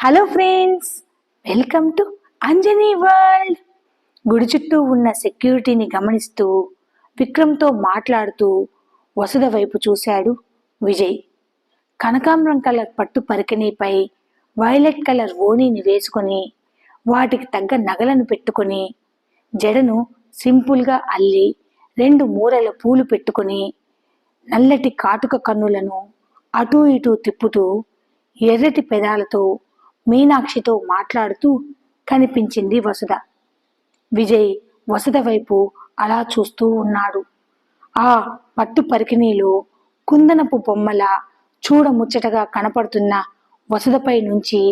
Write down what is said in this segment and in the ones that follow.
Hello friends, welcome to Anjani world. గుడి చుట్టూ ఉన్న సెక్యూరిటీని గమనిస్తూ విక్రమ్తో మాట్లాడుతూ వసుధ వైపు చూశాడు విజయ్. కనకాంబరం కలర్ పట్టు పరికిణీపై వైలెట్ కలర్ ఓణీని వేసుకొని వాటికి తగ్గ నగలను పెట్టుకొని జడను సింపుల్గా అల్లి 2 మూరల పూలు పెట్టుకొని నల్లటి కాటుక కన్నులను అటూ ఇటూ తిప్పుతూ ఎర్రటి పెదాలతో మీనాక్షితో మాట్లాడుతూ కనిపించింది వసుధ. విజయ్ వసుధ వైపు అలా చూస్తూ ఉన్నాడు. ఆ పట్టు పరికిణీలో కుందనపు బొమ్మల చూడముచ్చటగా కనపడుతున్న వసుధపై నుంచి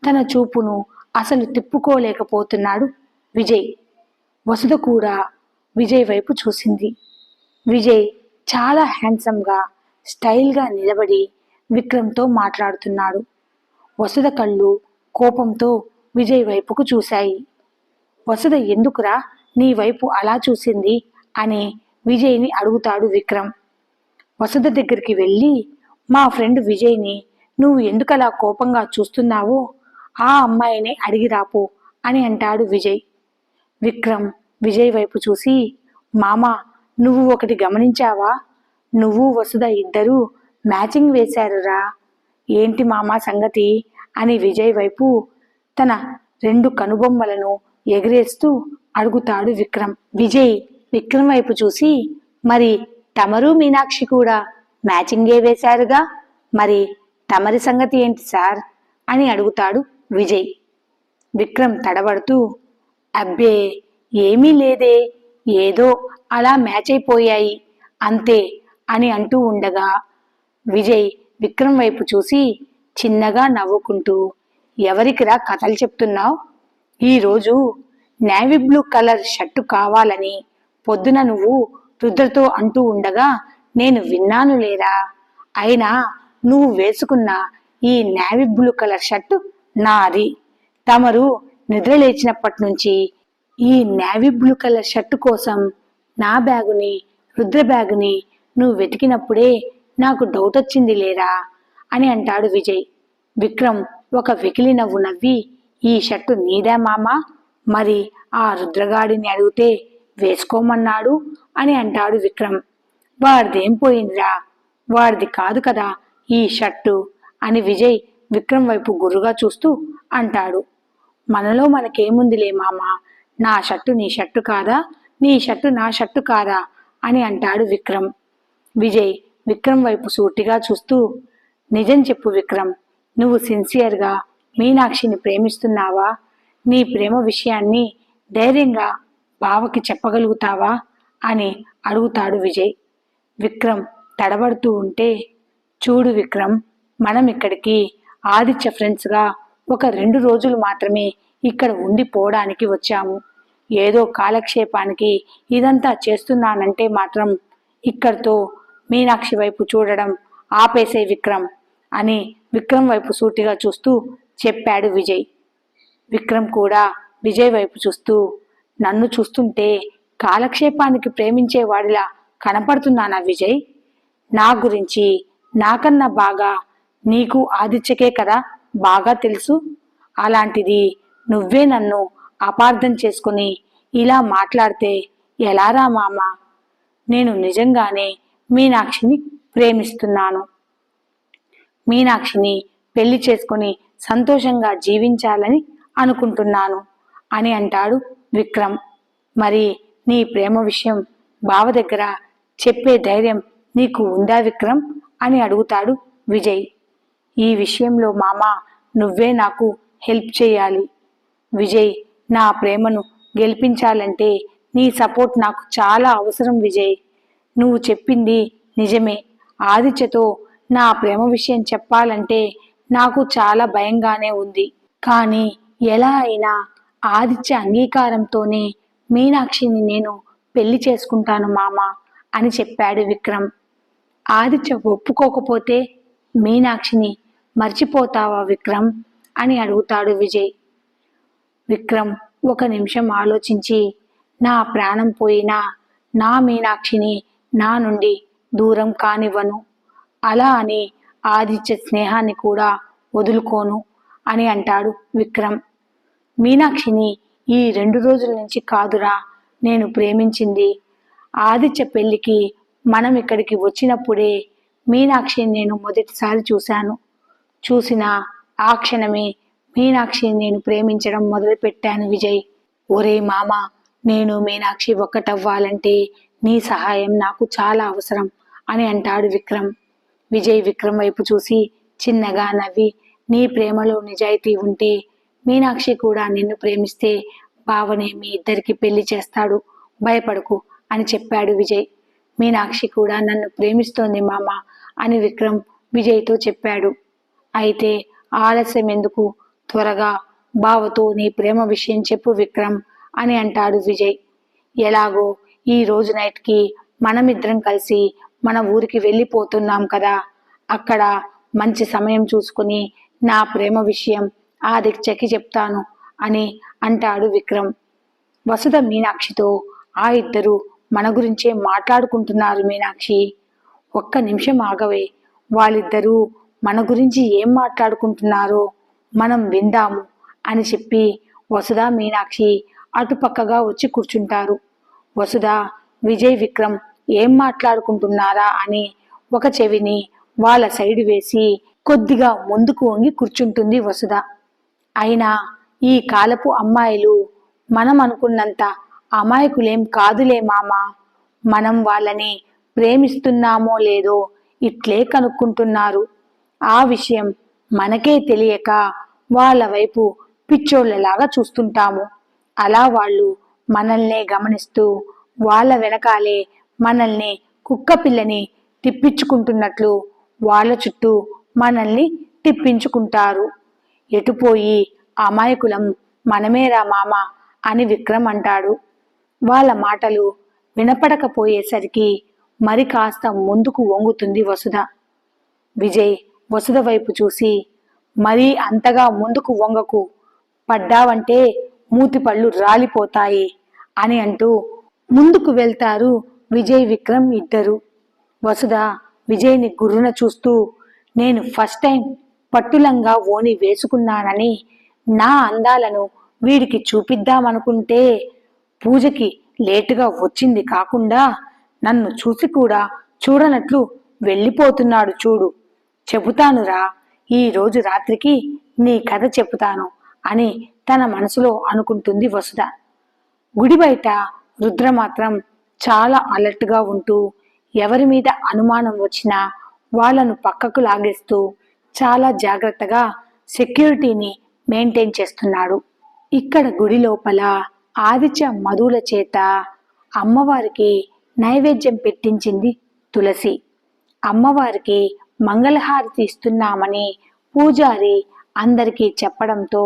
తన చూపును అసలు తిప్పుకోలేకపోతున్నాడు విజయ్. వసుధ కూడా విజయ్ వైపు చూసింది. విజయ్ చాలా హ్యాండ్సమ్గా స్టైల్గా నిలబడి విక్రమ్తో మాట్లాడుతున్నాడు. వసుధ కళ్ళు కోపంతో విజయ్ వైపుకు చూశాయి. వసుధ ఎందుకురా నీ వైపు అలా చూసింది అని విజయ్ని అడుగుతాడు విక్రమ్. వసుధ దగ్గరికి వెళ్ళి, మా ఫ్రెండ్ విజయ్ని నువ్వు ఎందుకలా కోపంగా చూస్తున్నావో ఆ అమ్మాయిని అడిగి రాపో అని అంటాడు విజయ్. విక్రమ్ విజయ్ వైపు చూసి, మామా నువ్వు ఒకటి గమనించావా? నువ్వు వసుధ ఇద్దరూ మ్యాచింగ్ వేశారురా. ఏంటి మామా సంగతి అని విజయ్ వైపు తన 2 కనుబొమ్మలను ఎగిరేస్తూ అడుగుతాడు విక్రమ్. విజయ్ విక్రమ్ వైపు చూసి, మరి తమరు మీనాక్షి కూడా మ్యాచింగే వేశారుగా, మరి తమరి సంగతి ఏంటి సార్ అని అడుగుతాడు విజయ్. విక్రమ్ తడబడుతూ, అబ్బే ఏమీ లేదే, ఏదో అలా మ్యాచ్ అయిపోయాయి అంతే అని అంటూ ఉండగా విజయ్ విక్రమ్ వైపు చూసి చిన్నగా నవ్వుకుంటూ, ఎవరికిరా కథలు చెప్తున్నావు? ఈరోజు నేవీ బ్లూ కలర్ షర్టు కావాలని పొద్దున నువ్వు రుద్రతో అంటూ ఉండగా నేను విన్నాను లేరా. అయినా నువ్వు వేసుకున్న ఈ నేవీ బ్లూ కలర్ షర్టు నాది. తమరు నిద్ర లేచినప్పటి నుంచి ఈ నేవీ బ్లూ కలర్ షర్టు కోసం నా బ్యాగుని రుద్ర బ్యాగుని నువ్వు వెతికినప్పుడే నాకు డౌట్ వచ్చింది లేరా అని అంటాడు విజయ్. విక్రమ్ ఒక వెకిలి నవ్వు నవ్వి, ఈ షర్టు నీదా మామా? మరి ఆ రుద్రగాడిని అడిగితే వేసుకోమన్నాడు అని అంటాడు విక్రమ్. వాడిదేం పోయిందిరా, వాడిది కాదు కదా ఈ షర్టు అని విజయ్ విక్రమ్ వైపు గుర్రుగా చూస్తూ అంటాడు. మనలో మనకేముందిలే మామా, నా షర్టు నీ షర్టు కాదా, నీ షర్టు నా షర్టు కాదా అని అంటాడు విక్రమ్. విజయ్ విక్రమ్ వైపు సూటిగా చూస్తూ, నిజం చెప్పు విక్రమ్, నువ్వు సిన్సియర్గా మీనాక్షిని ప్రేమిస్తున్నావా? నీ ప్రేమ విషయాన్ని ధైర్యంగా బావకి చెప్పగలుగుతావా అని అడుగుతాడు విజయ్. విక్రమ్ తడబడుతూ ఉంటే, చూడు విక్రమ్, మనం ఇక్కడికి ఆదిత్య ఫ్రెండ్స్గా ఒక 2 రోజులు మాత్రమే ఇక్కడ ఉండిపోవడానికి వచ్చాము. ఏదో కాలక్షేపానికి ఇదంతా చేస్తున్నానంటే మాత్రం ఇక్కడితో మీనాక్షి వైపు చూడడం ఆపేసే విక్రమ్ అని విక్రమ్ వైపు సూటిగా చూస్తూ చెప్పాడు విజయ్. విక్రమ్ కూడా విజయ్ వైపు చూస్తూ, నన్ను చూస్తుంటే కాలక్షేపానికి ప్రేమించేవాడిలా కనపడుతున్నానా విజయ్? నా గురించి నాకన్నా బాగా నీకు ఆదిత్యకే కదా బాగా తెలుసు. అలాంటిది నువ్వే నన్ను అపార్థం చేసుకుని ఇలా మాట్లాడితే ఎలారా మామా? నేను నిజంగానే మీనాక్షిని ప్రేమిస్తున్నాను. మీనాక్షిని పెళ్లి చేసుకుని సంతోషంగా జీవించాలని అనుకుంటున్నాను అని అంటాడు విక్రమ్. మరి నీ ప్రేమ విషయం బావ దగ్గర చెప్పే ధైర్యం నీకు ఉందా విక్రమ్ అని అడుగుతాడు విజయ్. ఈ విషయంలో మామా నువ్వే నాకు హెల్ప్ చేయాలి విజయ్. నా ప్రేమను గెలిపించాలంటే నీ సపోర్ట్ నాకు చాలా అవసరం విజయ్. నువ్వు చెప్పింది నిజమే. ఆదిత్యతో నా ప్రేమ విషయం చెప్పాలంటే నాకు చాలా భయంగానే ఉంది. కానీ ఎలా అయినా ఆదిత్య అంగీకారంతోనే మీనాక్షిని నేను పెళ్లి చేసుకుంటాను మామా అని చెప్పాడు విక్రమ్. ఆదిత్య ఒప్పుకోకపోతే మీనాక్షిని మర్చిపోతావా విక్రమ్ అని అడుగుతాడు విజయ్. విక్రమ్ ఒక నిమిషం ఆలోచించి, నా ప్రాణం పోయినా నా మీనాక్షిని నా నుండి దూరం కానివ్వను. అలా అని ఆదిత్య స్నేహాన్ని కూడా వదులుకోను అని అంటాడు విక్రమ్. మీనాక్షిని ఈ 2 రోజుల నుంచి కాదురా నేను ప్రేమించింది. ఆదిత్య పెళ్లికి మనం ఇక్కడికి వచ్చినప్పుడే మీనాక్షిని నేను మొదటిసారి చూశాను. చూసిన ఆ క్షణమే మీనాక్షిని నేను ప్రేమించడం మొదలుపెట్టాను విజయ్. ఒరే మామ, నేను మీనాక్షి ఒక్కటవ్వాలంటే నీ సహాయం నాకు చాలా అవసరం అని అంటాడు విక్రమ్. విజయ్ విక్రమ్ వైపు చూసి చిన్నగా నవ్వి, నీ ప్రేమలో నిజాయితీ ఉంటే మీనాక్షి కూడా నిన్ను ప్రేమిస్తే బావనే మీ ఇద్దరికి పెళ్లి చేస్తాడు, భయపడకు అని చెప్పాడు విజయ్. మీనాక్షి కూడా నన్ను ప్రేమిస్తోంది మామ అని విక్రమ్ విజయ్తో చెప్పాడు. అయితే ఆలస్యం ఎందుకు, త్వరగా బావతో నీ ప్రేమ విషయం చెప్పు విక్రమ్ అని అంటాడు విజయ్. ఎలాగో ఈ రోజు నైట్కి మనమిద్దరం కలిసి మన ఊరికి వెళ్ళిపోతున్నాం కదా, అక్కడ మంచి సమయం చూసుకుని నా ప్రేమ విషయం ఆదిత్యకి చెప్తాను అని అంటాడు విక్రమ్. వసుధ మీనాక్షితో, ఆ ఇద్దరు మన గురించే మాట్లాడుకుంటున్నారు మీనాక్షి, ఒక్క నిమిషం ఆగవే, వాళ్ళిద్దరూ మన గురించి ఏం మాట్లాడుకుంటున్నారో మనం విందాము అని చెప్పి వసుధ మీనాక్షి అటుపక్కగా వచ్చి కూర్చుంటారు. వసుధ విజయ్ విక్రమ్ ఏం మాట్లాడుకుంటున్నారా అని ఒక చెవిని వాళ్ళ సైడ్ వేసి కొద్దిగా ముందుకు వంగి కూర్చుంటుంది వసుధ. అయినా ఈ కాలపు అమ్మాయిలు మనం అనుకున్నంత అమాయకులేం కాదులే మామ, మనం వాళ్ళని ప్రేమిస్తున్నామో లేదో ఇట్లే కనుక్కుంటున్నారు. ఆ విషయం మనకే తెలియక వాళ్ళ వైపు పిచ్చోళ్ళలాగా చూస్తుంటాము. అలా వాళ్ళు మనల్నే గమనిస్తూ వాళ్ళ వెనకాలే మనల్ని కుక్క పిల్లని తిప్పించుకుంటున్నట్లు వాళ్ళ చుట్టూ మనల్ని తిప్పించుకుంటారు. ఎటుపోయి అమాయకులం మనమేరా మామ అని విక్రమ్ అంటాడు. వాళ్ళ మాటలు వినపడకపోయేసరికి మరి కాస్త ముందుకు వంగుతుంది వసుధ. విజయ్ వసుధ వైపు చూసి, మరీ అంతగా ముందుకు వంగకు, పడ్డావంటే మూతిపళ్ళు రాలిపోతాయి అని అంటూ ముందుకు వెళ్తారు విజయ్ విక్రమ్ ఇద్దరు. వసుధ విజయ్ని గుర్రున చూస్తూ, నేను ఫస్ట్ టైం పట్టులంగా ఓని వేసుకున్నానని నా అందాలను వీడికి చూపిద్దామనుకుంటే పూజకి లేటుగా వచ్చింది కాకుండా నన్ను చూసి కూడా చూడనట్లు వెళ్ళిపోతున్నాడు చూడు, చెబుతానురా, ఈ రోజు రాత్రికి నీ కథ చెబుతాను అని తన మనసులో అనుకుంటుంది వసుధ. గుడి బయట రుద్ర మాత్రం చాలా అలర్ట్గా ఉంటూ ఎవరి మీద అనుమానం వచ్చినా వాళ్లను పక్కకు లాగేస్తూ చాలా జాగ్రత్తగా సెక్యూరిటీని మెయింటైన్ చేస్తున్నాడు. ఇక్కడ గుడి లోపల ఆదిత్య మధుల చేత అమ్మవారికి నైవేద్యం పెట్టించింది తులసి. అమ్మవారికి మంగళహారతి ఇస్తున్నామని పూజారి అందరికీ చెప్పడంతో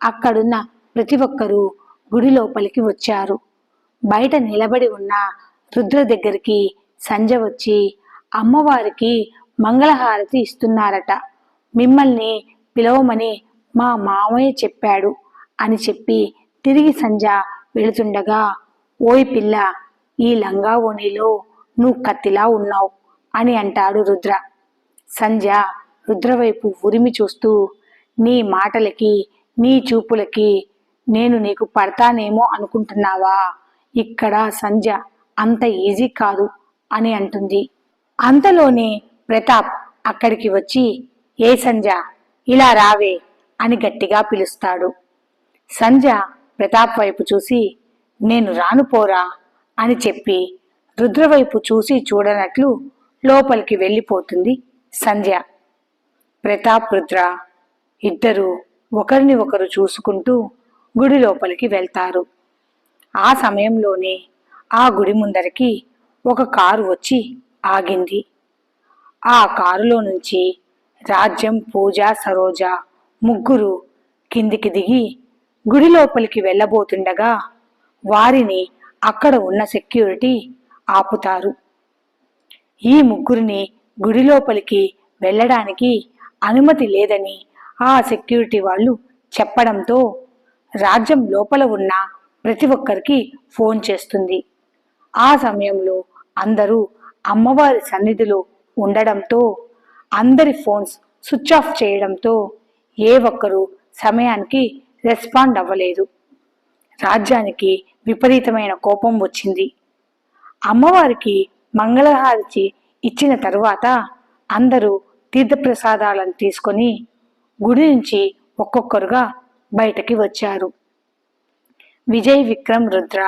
అక్కడున్న ప్రతి ఒక్కరూ గుడి లోపలికి వచ్చారు. బయట నిలబడి ఉన్న రుద్ర దగ్గరికి సంజ వచ్చి, అమ్మవారికి మంగళహారతి ఇస్తున్నారట, మిమ్మల్ని పిలవమని మా మామయ్య చెప్పాడు అని చెప్పి తిరిగి సంజ వెళుతుండగా, ఓయ్ పిల్ల, ఈ లంగా ఓణిలో నువ్వు కత్తిలా ఉన్నావు అని అంటాడు రుద్ర. సంజ రుద్రవైపు ఉరిమి చూస్తూ, నీ మాటలకి నీ చూపులకి నేను నీకు పడతానేమో అనుకుంటున్నావా, ఇక్కడ సంజ అంత ఈజీ కాదు అని అంటుంది. అంతలోనే ప్రతాప్ అక్కడికి వచ్చి, ఏ సంజ, ఇలా రావే అని గట్టిగా పిలుస్తాడు. సంజ ప్రతాప్ వైపు చూసి, నేను రాను పోరా అని చెప్పి రుద్రవైపు చూసి చూడనట్లు లోపలికి వెళ్ళిపోతుంది సంధ్య. ప్రతాప్ రుద్ర ఇద్దరు ఒకరిని ఒకరు చూసుకుంటూ గుడి లోపలికి వెళ్తారు. ఆ సమయంలోనే ఆ గుడి ముందరికి ఒక కారు వచ్చి ఆగింది. ఆ కారులో నుంచి రాజ్యం, పూజ, సరోజ ముగ్గురు కిందికి దిగి గుడి లోపలికి వెళ్ళబోతుండగా వారిని అక్కడ ఉన్న సెక్యూరిటీ ఆపుతారు. ఈ ముగ్గురిని గుడి లోపలికి వెళ్ళడానికి అనుమతి లేదని ఆ సెక్యూరిటీ వాళ్ళు చెప్పడంతో రాజ్యం లోపల ఉన్న ప్రతి ఒక్కరికి ఫోన్ చేస్తుంది. ఆ సమయంలో అందరూ అమ్మవారి సన్నిధిలో ఉండడంతో అందరి ఫోన్స్ స్విచ్ ఆఫ్ చేయడంతో ఏ ఒక్కరూ సమయానికి రెస్పాండ్ అవ్వలేదు. రాజ్యానికి విపరీతమైన కోపం వచ్చింది. అమ్మవారికి మంగళహారతి ఇచ్చిన తరువాత అందరూ తీర్థప్రసాదాలను తీసుకొని గుడి నుంచి ఒక్కొక్కరుగా బయటకి వచ్చారు. విజయ్, విక్రమ్, రుద్ర,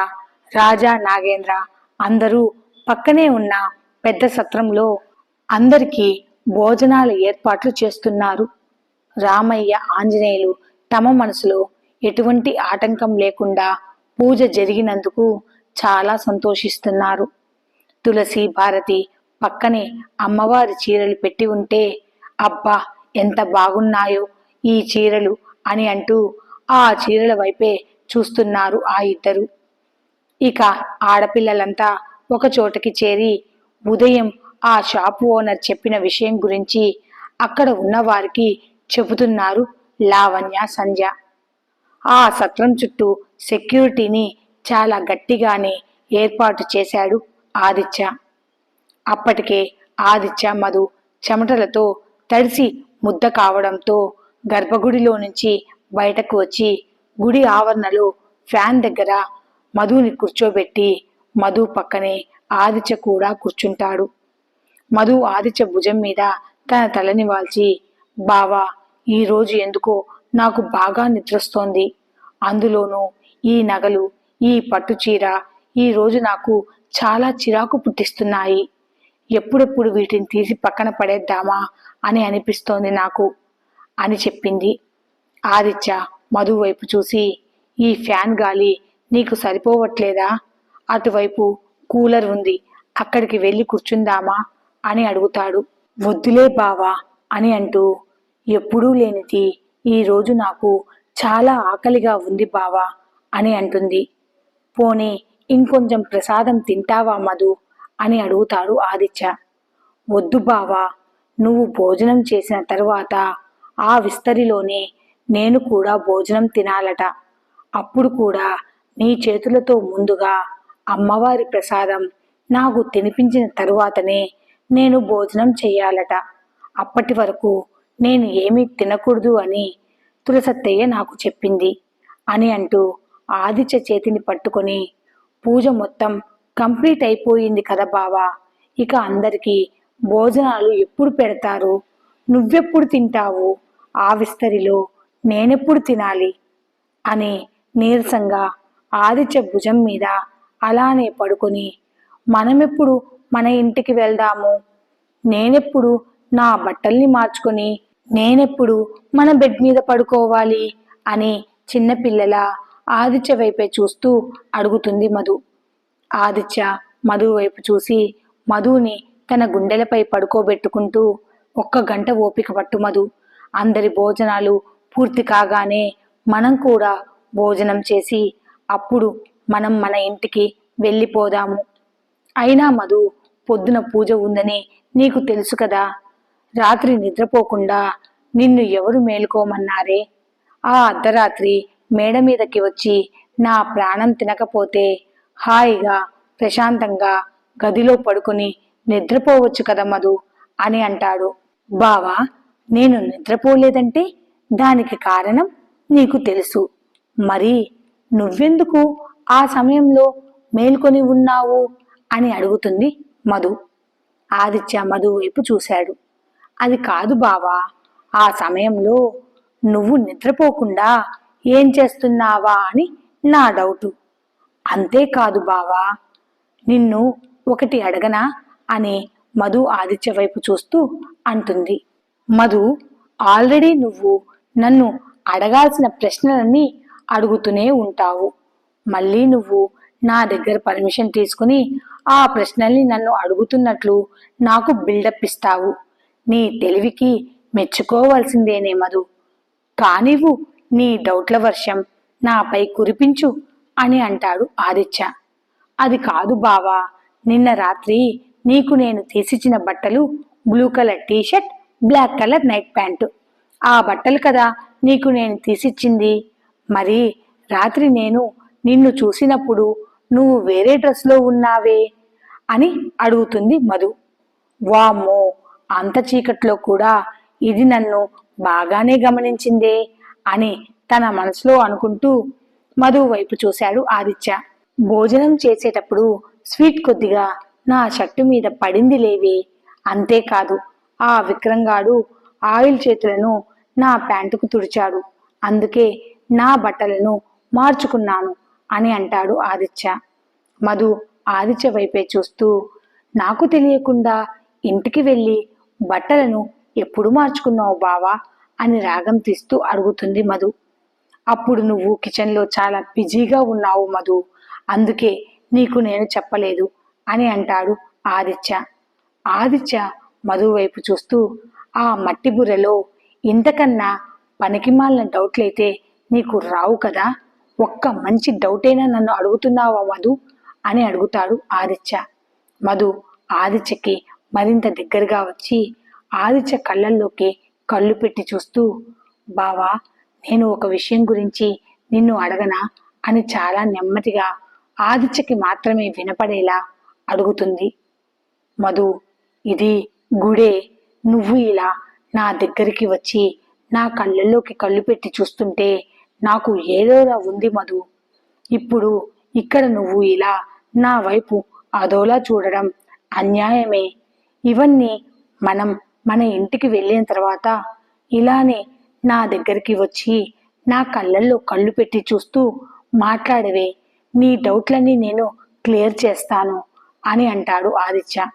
రాజా, నాగేంద్ర అందరూ పక్కనే ఉన్న పెద్ద సత్రంలో అందరికీ భోజనాల ఏర్పాట్లు చేస్తున్నారు. రామయ్య, ఆంజనేయులు తమ మనసులో ఎటువంటి ఆటంకం లేకుండా పూజ జరిగినందుకు చాలా సంతోషిస్తున్నారు. తులసి, భారతి పక్కనే అమ్మవారి చీరలు పెట్టి ఉంటే అబ్బా ఎంత బాగున్నాయో ఈ చీరలు అని అంటూ ఆ చీరల వైపే చూస్తున్నారు ఆ ఇద్దరు. ఇక ఆడపిల్లలంతా ఒక చోటకి చేరి ఉదయం ఆ షాపు ఓనర్ చెప్పిన విషయం గురించి అక్కడ ఉన్న వారికి చెబుతున్నారు లావణ్య, సంధ్య. ఆ సత్రం చుట్టూ సెక్యూరిటీని చాలా గట్టిగానే ఏర్పాటు చేశాడు ఆదిత్య. అప్పటికే ఆదిత్య, మధు చెమటలతో తడిసి ముద్ద కావడంతో గర్భగుడిలో నుంచి బయటకు వచ్చి గుడి ఆవరణలో ఫ్యాన్ దగ్గర మధుని కూర్చోబెట్టి మధు పక్కనే ఆదిత్య కూడా కూర్చుంటాడు. మధు ఆదిత్య భుజం మీద తన తలని వాల్చి, బావా ఈరోజు ఎందుకో నాకు బాగా నిద్రస్తోంది. అందులోనూ ఈ నగలు, ఈ పట్టు చీర ఈరోజు నాకు చాలా చిరాకు పుట్టిస్తున్నాయి. ఎప్పుడెప్పుడు వీటిని తీసి పక్కన పడేద్దామా అని అనిపిస్తోంది నాకు అని చెప్పింది. ఆదిత్య మధు వైపు చూసి, ఈ ఫ్యాన్ గాలి నీకు సరిపోవట్లేదా? అటువైపు కూలర్ ఉంది, అక్కడికి వెళ్ళి కూర్చుందామా అని అడుగుతాడు. వద్దులే బావా అని అంటూ, ఎప్పుడూ లేనిది ఈరోజు నాకు చాలా ఆకలిగా ఉంది బావా అని అంటుంది. పోనీ ఇంకొంచెం ప్రసాదం తింటావా మధు అని అడుగుతాడు ఆదిత్య. వద్దు బావా, నువ్వు భోజనం చేసిన తరువాత ఆ విస్తరిలోనే నేను కూడా భోజనం తినాలట. అప్పుడు కూడా నీ చేతులతో ముందుగా అమ్మవారి ప్రసాదం నాకు తినిపించిన తరువాతనే నేను భోజనం చెయ్యాలట. అప్పటి వరకు నేను ఏమీ తినకూడదు అని తులసత్తయ్య నాకు చెప్పింది అని అంటూ ఆదిత్య చేతిని పట్టుకొని, పూజ మొత్తం కంప్లీట్ అయిపోయింది కదా బావా, ఇక అందరికీ భోజనాలు ఎప్పుడు పెడతారు? నువ్వెప్పుడు తింటావు? ఆ విస్తరిలో నేనెప్పుడు తినాలి అని నీరసంగా ఆదిత్య భుజం మీద అలానే పడుకొని, మనమెప్పుడు మన ఇంటికి వెళ్దాము? నేనెప్పుడు నా బట్టల్ని మార్చుకొని నేనెప్పుడు మన బెడ్ మీద పడుకోవాలి అని చిన్నపిల్లల ఆదిత్య వైపే చూస్తూ అడుగుతుంది మధు. ఆదిత్య మధు వైపు చూసి మధుని తన గుండెలపై పడుకోబెట్టుకుంటూ, 1 గంట ఓపిక పట్టు మధు, అందరి భోజనాలు పూర్తి కాగానే మనం కూడా భోజనం చేసి అప్పుడు మనం మన ఇంటికి వెళ్ళిపోదాము. అయినా మధు, పొద్దున పూజ ఉందని నీకు తెలుసు కదా, రాత్రి నిద్రపోకుండా నిన్ను ఎవరు మేలుకోమన్నారే? ఆ అర్ధరాత్రి మేడ మీదకి వచ్చి నా ప్రాణం తినకపోతే హాయిగా ప్రశాంతంగా గదిలో పడుకుని నిద్రపోవచ్చు కదా మధు అని అంటాడు. బావా, నేను నిద్రపోలేదంటే దానికి కారణం నీకు తెలుసు. మరి నువ్వెందుకు ఆ సమయంలో మేల్కొని ఉన్నావు అని అడుగుతుంది మధు. ఆదిత్య మధు వైపు చూశాడు. అది కాదు బావా, ఆ సమయంలో నువ్వు నిద్రపోకుండా ఏం చేస్తున్నావా అని నా డౌటు. అంతేకాదు బావా, నిన్ను ఒకటి అడగనా అని మధు ఆదిత్య వైపు చూస్తూ అంటుంది. మధు, ఆల్రెడీ నువ్వు నన్ను అడగాల్సిన ప్రశ్నలన్నీ అడుగుతూనే ఉంటావు. మళ్ళీ నువ్వు నా దగ్గర పర్మిషన్ తీసుకుని ఆ ప్రశ్నల్ని నన్ను అడుగుతున్నట్లు నాకు బిల్డప్ ఇస్తావు. నీ తెలివికి మెచ్చుకోవాల్సిందేనే మధు. కానివ్వు నీ డౌట్ల వర్షం నాపై కురిపించు అని అంటాడు ఆదిత్య. అది కాదు బావా, నిన్న రాత్రి నీకు నేను తీసిచ్చిన బట్టలు blue colour t shirt, black colour night pant. ఆ బట్టలు కదా నీకు నేను తీసిచ్చింది. మరి రాత్రి నేను నిన్ను చూసినప్పుడు నువ్వు వేరే డ్రెస్లో ఉన్నావే అని అడుగుతుంది మధు. వామ్మో, అంత చీకట్లో కూడా ఇది నన్ను బాగానే గమనించిందే అని తన మనసులో అనుకుంటూ మధు వైపు చూశాడు ఆదిత్య. భోజనం చేసేటప్పుడు స్వీట్ కొద్దిగా నా షర్టు మీద పడింది లేవే. అంతేకాదు ఆ విక్రంగాడు ఆయిల్ చేతులను నా ప్యాంటుకు తుడిచాడు. అందుకే నా బట్టలను మార్చుకున్నాను అని అంటాడు ఆదిత్య. మధు ఆదిత్య వైపే చూస్తూ, నాకు తెలియకుండా ఇంటికి వెళ్ళి బట్టలను ఎప్పుడు మార్చుకున్నావు బావా అని రాగం తీస్తూ అడుగుతుంది మధు. అప్పుడు నువ్వు కిచెన్లో చాలా బిజీగా ఉన్నావు మధు, అందుకే నీకు నేను చెప్పలేదు అని అంటాడు ఆదిత్య. ఆదిత్య మధు వైపు చూస్తూ, ఆ మట్టి బుర్రలో ఇంతకన్నా పనికిమాలిన డౌట్లయితే నీకు రావు కదా, ఒక్క మంచి డౌటైనా నన్ను అడుగుతున్నావా మధు అని అడుగుతాడు ఆదిత్య. మధు ఆదిత్యకి మరింత దగ్గరగా వచ్చి ఆదిత్య కళ్ళల్లోకి కళ్ళు పెట్టి చూస్తూ, బావా నేను ఒక విషయం గురించి నిన్ను అడగనా అని చాలా నెమ్మదిగా ఆదిత్యకి మాత్రమే వినపడేలా అడుగుతుంది. మధు, ఇది గుడే, నువ్వు ఇలా నా దగ్గరికి వచ్చి నా కళ్ళల్లోకి కళ్ళు పెట్టి చూస్తుంటే నాకు ఏదోలా ఉంది మధు. ఇప్పుడు ఇక్కడ నువ్వు ఇలా నా వైపు అదోలా చూడడం అన్యాయమే. ఇవన్నీ మనం మన ఇంటికి వెళ్ళిన తర్వాత ఇలానే నా దగ్గరికి వచ్చి నా కళ్ళల్లో కళ్ళు పెట్టి చూస్తూ మాట్లాడవే, నీ డౌట్లన్నీ నేను క్లియర్ చేస్తాను అని అంటాడు ఆదిత్య.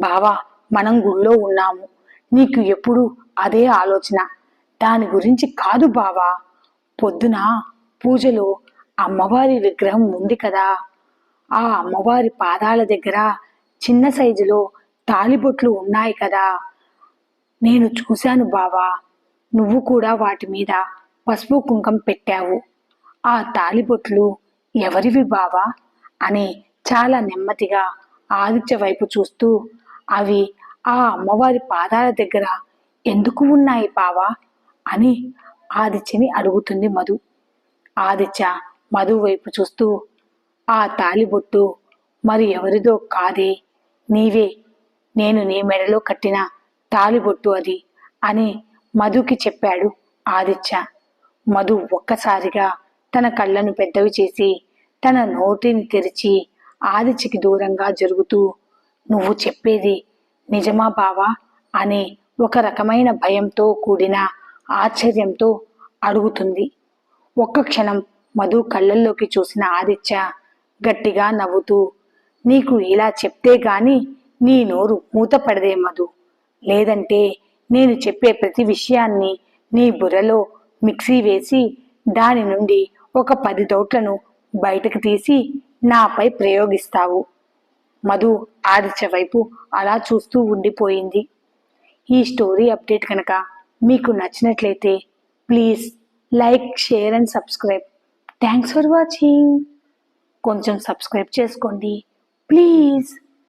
బావా మనం గుళ్ళో ఉన్నాము, నీకు ఎప్పుడు అదే ఆలోచన, దాని గురించి కాదు బావా. పొద్దున పూజలో అమ్మవారి విగ్రహం ఉంది కదా, ఆ అమ్మవారి పాదాల దగ్గర చిన్న సైజులో తాళిబొట్లు ఉన్నాయి కదా, నేను చూశాను బావా. నువ్వు కూడా వాటి మీద పసుపు కుంకం పెట్టావు. ఆ తాళిబొట్లు ఎవరివి బావా అని చాలా నెమ్మదిగా ఆదిత్య వైపు చూస్తూ, అవి ఆ అమ్మవారి పాదాల దగ్గర ఎందుకు ఉన్నాయి బావా అని ఆదిత్యని అడుగుతుంది మధు. ఆదిత్య మధు వైపు చూస్తూ, ఆ తాళిబొట్టు మరి ఎవరిదో కాదే, నీవే, నేను నీ మెడలో కట్టిన తాళిబొట్టు అది అని మధుకి చెప్పాడు ఆదిత్య. మధు ఒక్కసారిగా తన కళ్ళను పెద్దవి చేసి తన నోటిని తెరిచి ఆదిత్యకి దూరంగా జరుగుతూ, నువ్వు చెప్పేది నిజమా బావా అని ఒక రకమైన భయంతో కూడిన ఆశ్చర్యంతో అడుగుతుంది. ఒక్క క్షణం మధు కళ్ళల్లోకి చూసిన ఆదిత్య గట్టిగా నవ్వుతూ, నీకు ఇలా చెప్తే గాని నీ నోరు మూతపడదే మధు, లేదంటే నేను చెప్పే ప్రతి విషయాన్ని నీ బుర్రలో మిక్సీ వేసి దాని నుండి ఒక 10 డౌట్లను బయటకు తీసి నాపై ప్రయోగిస్తావు. మధు ఆదిత్య వైపు అలా చూస్తూ ఉండిపోయింది. ఈ స్టోరీ అప్డేట్ కనుక మీకు నచ్చినట్లయితే please like, share and subscribe. Thanks for watching. కొంచెం సబ్స్క్రైబ్ చేసుకోండి ప్లీజ్.